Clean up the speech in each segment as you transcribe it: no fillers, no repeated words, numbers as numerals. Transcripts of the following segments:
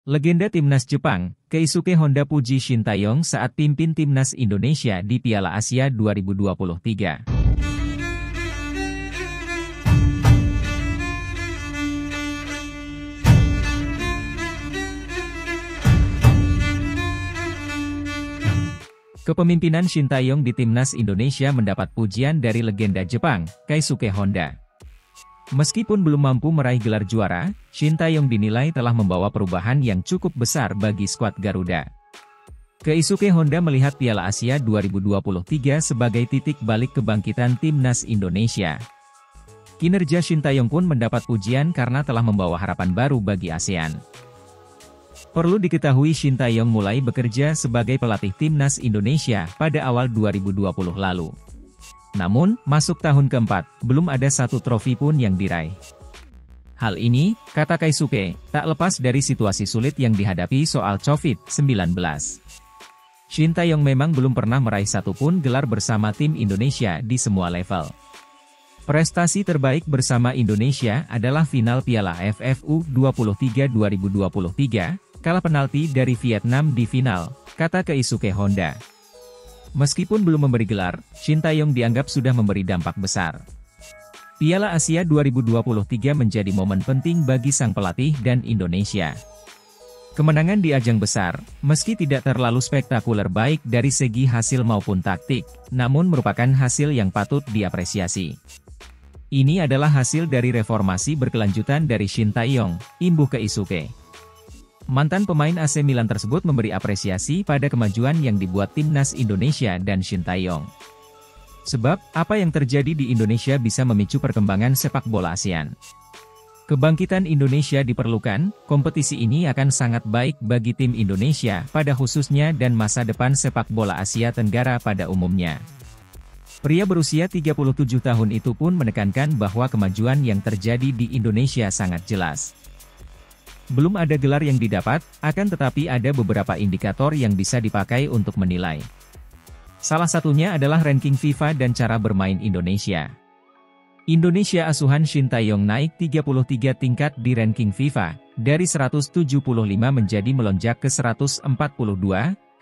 Legenda Timnas Jepang, Keisuke Honda puji Shin Tae-yong saat pimpin Timnas Indonesia di Piala Asia 2023. Kepemimpinan Shin Tae-yong di Timnas Indonesia mendapat pujian dari legenda Jepang, Keisuke Honda. Meskipun belum mampu meraih gelar juara, Shin Tae-yong dinilai telah membawa perubahan yang cukup besar bagi skuad Garuda. Keisuke Honda melihat Piala Asia 2023 sebagai titik balik kebangkitan Timnas Indonesia. Kinerja Shin Tae-yong pun mendapat pujian karena telah membawa harapan baru bagi ASEAN. Perlu diketahui Shin Tae-yong mulai bekerja sebagai pelatih Timnas Indonesia pada awal 2020 lalu. Namun, masuk tahun keempat, belum ada satu trofi pun yang diraih. Hal ini, kata Keisuke, tak lepas dari situasi sulit yang dihadapi soal COVID-19. Shin Tae-yong memang belum pernah meraih satupun gelar bersama tim Indonesia di semua level. Prestasi terbaik bersama Indonesia adalah final Piala AFF U23 2023, kalah penalti dari Vietnam di final, kata Keisuke Honda. Meskipun belum memberi gelar, Shin Tae-yong dianggap sudah memberi dampak besar. Piala Asia 2023 menjadi momen penting bagi sang pelatih dan Indonesia. Kemenangan di ajang besar, meski tidak terlalu spektakuler baik dari segi hasil maupun taktik, namun merupakan hasil yang patut diapresiasi. Ini adalah hasil dari reformasi berkelanjutan dari Shin Tae-yong, imbuh Keisuke. Mantan pemain AC Milan tersebut memberi apresiasi pada kemajuan yang dibuat Timnas Indonesia dan Shin Tae-yong. Sebab, apa yang terjadi di Indonesia bisa memicu perkembangan sepak bola ASEAN. Kebangkitan Indonesia diperlukan, kompetisi ini akan sangat baik bagi tim Indonesia pada khususnya dan masa depan sepak bola Asia Tenggara pada umumnya. Pria berusia 37 tahun itu pun menekankan bahwa kemajuan yang terjadi di Indonesia sangat jelas. Belum ada gelar yang didapat, akan tetapi ada beberapa indikator yang bisa dipakai untuk menilai. Salah satunya adalah ranking FIFA dan cara bermain Indonesia. Indonesia asuhan Shin Tae-yong naik 33 tingkat di ranking FIFA, dari 175 menjadi melonjak ke 142,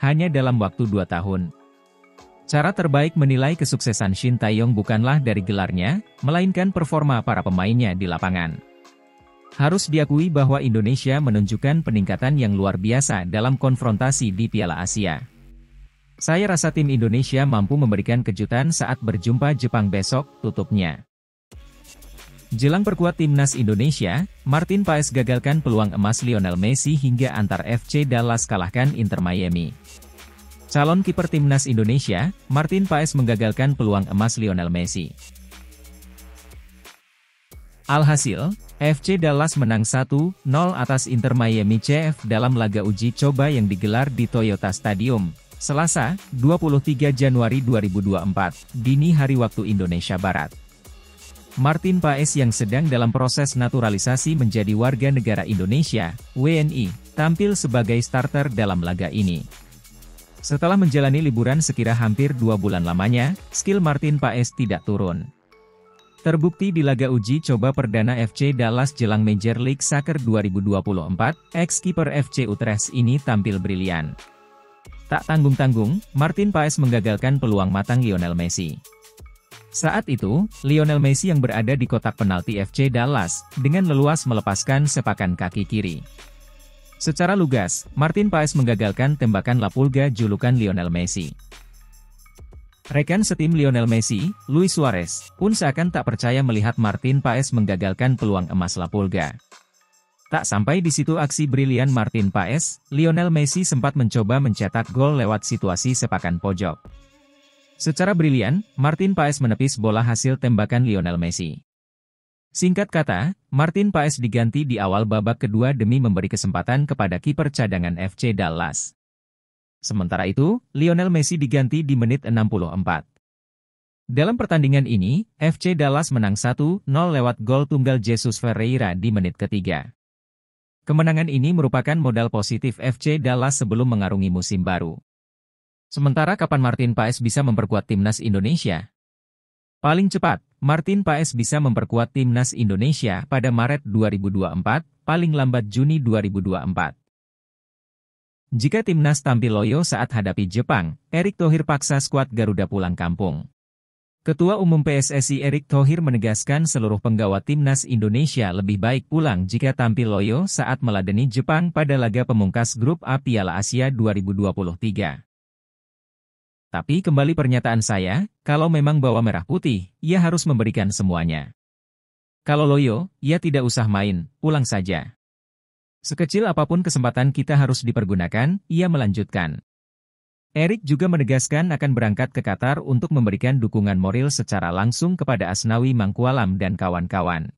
hanya dalam waktu 2 tahun. Cara terbaik menilai kesuksesan Shin Tae-yong bukanlah dari gelarnya, melainkan performa para pemainnya di lapangan. Harus diakui bahwa Indonesia menunjukkan peningkatan yang luar biasa dalam konfrontasi di Piala Asia. Saya rasa tim Indonesia mampu memberikan kejutan saat berjumpa Jepang besok, tutupnya. Jelang perkuat Timnas Indonesia, Martin Paes gagalkan peluang emas Lionel Messi hingga antar FC Dallas kalahkan Inter Miami. Calon kiper Timnas Indonesia, Martin Paes menggagalkan peluang emas Lionel Messi. Alhasil, FC Dallas menang 1-0 atas Inter Miami CF dalam laga uji coba yang digelar di Toyota Stadium, Selasa, 23 Januari 2024, dini hari waktu Indonesia Barat. Martin Paes yang sedang dalam proses naturalisasi menjadi warga negara Indonesia, WNI, tampil sebagai starter dalam laga ini. Setelah menjalani liburan sekira hampir 2 bulan lamanya, skill Martin Paes tidak turun. Terbukti di laga uji coba perdana FC Dallas jelang Major League Soccer 2024, ex-kiper FC Utrecht ini tampil brilian. Tak tanggung-tanggung, Martin Paes menggagalkan peluang matang Lionel Messi. Saat itu, Lionel Messi yang berada di kotak penalti FC Dallas, dengan leluas melepaskan sepakan kaki kiri. Secara lugas, Martin Paes menggagalkan tembakan La Pulga julukan Lionel Messi. Rekan setim Lionel Messi, Luis Suarez, pun seakan tak percaya melihat Martin Paes menggagalkan peluang emas La Pulga. Tak sampai di situ aksi brilian Martin Paes, Lionel Messi sempat mencoba mencetak gol lewat situasi sepakan pojok. Secara brilian, Martin Paes menepis bola hasil tembakan Lionel Messi. Singkat kata, Martin Paes diganti di awal babak kedua demi memberi kesempatan kepada kiper cadangan FC Dallas. Sementara itu, Lionel Messi diganti di menit 64. Dalam pertandingan ini, FC Dallas menang 1-0 lewat gol tunggal Jesus Ferreira di menit ketiga. Kemenangan ini merupakan modal positif FC Dallas sebelum mengarungi musim baru. Sementara kapan Martin Paes bisa memperkuat Timnas Indonesia? Paling cepat, Martin Paes bisa memperkuat Timnas Indonesia pada Maret 2024, paling lambat Juni 2024. Jika timnas tampil loyo saat hadapi Jepang, Erick Thohir paksa skuad Garuda pulang kampung. Ketua Umum PSSI Erick Thohir menegaskan seluruh penggawa timnas Indonesia lebih baik pulang jika tampil loyo saat meladeni Jepang pada laga pemungkas grup A Piala Asia 2023. Tapi kembali pernyataan saya, kalau memang bawa merah putih, ia harus memberikan semuanya. Kalau loyo, ia tidak usah main, pulang saja. Sekecil apapun kesempatan kita harus dipergunakan, ia melanjutkan. Erick juga menegaskan akan berangkat ke Qatar untuk memberikan dukungan moral secara langsung kepada Asnawi Mangkualam dan kawan-kawan.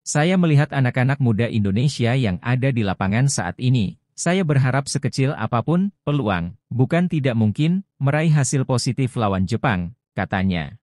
Saya melihat anak-anak muda Indonesia yang ada di lapangan saat ini. Saya berharap sekecil apapun peluang, bukan tidak mungkin, meraih hasil positif lawan Jepang, katanya.